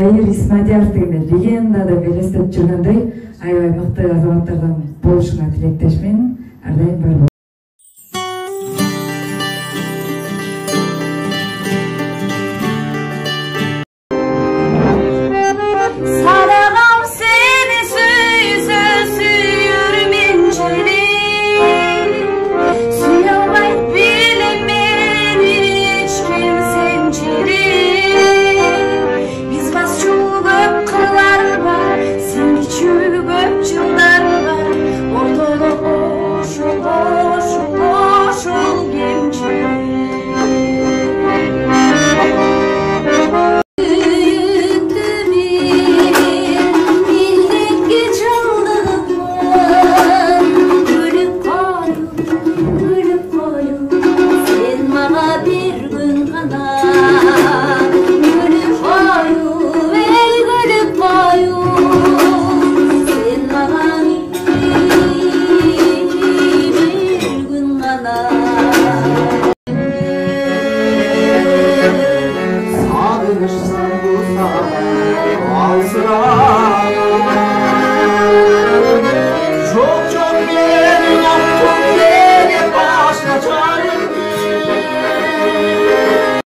Айыр Исмадияров деген легенда деп елестеп жүргөндөй аябай мыкты азаматтардан болушуна тилектешмин. Ар дайым бар.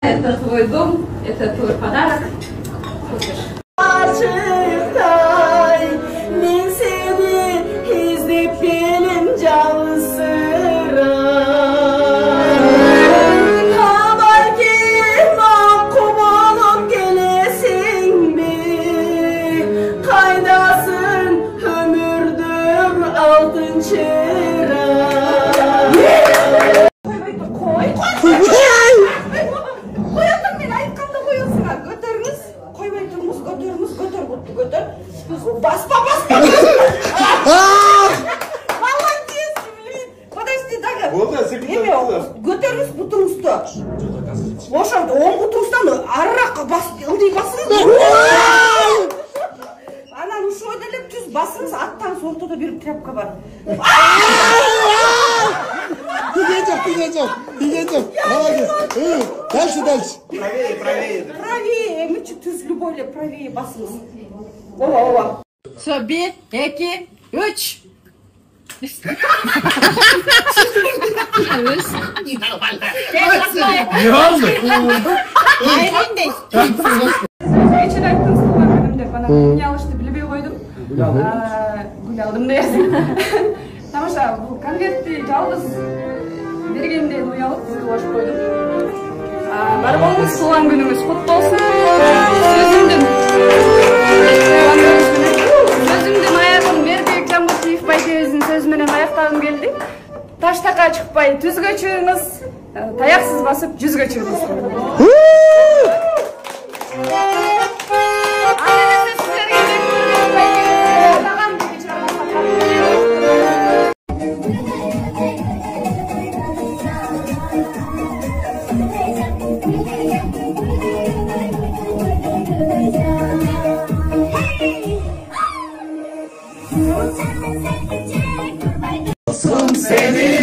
Это твой дом, это твой подарок. Баспа! Молодец, блин! Подожди, Дага. Götürünüz butunuzda. Boşan, on butunuzdan arrak basın. Anan uşu ödelip düz basınız, attan ortada bir trapka var. Бегайте. Дальше. Правее, мы чуть с любовью правее басınız. Ова. Все, 1, 2, 3. Ne oldu? Geçen ayттым сылган күнүмдө бана эмне алышты билбей койдум. Гүл алдым десең. Тамаша, бул конвертти жалгыз бергенден уялып сыйлашып койдум. Бар болуңуз, туулган күнүңүз кутту болсун. Сөзүмдүн аягын Бердибек Жамбутиев байкебиздин сөзү менен аяктагым келди. Таштакка чыкпай түзгө чыгыңыз, таяксыз басып жүзгө чыгыңыз. Seni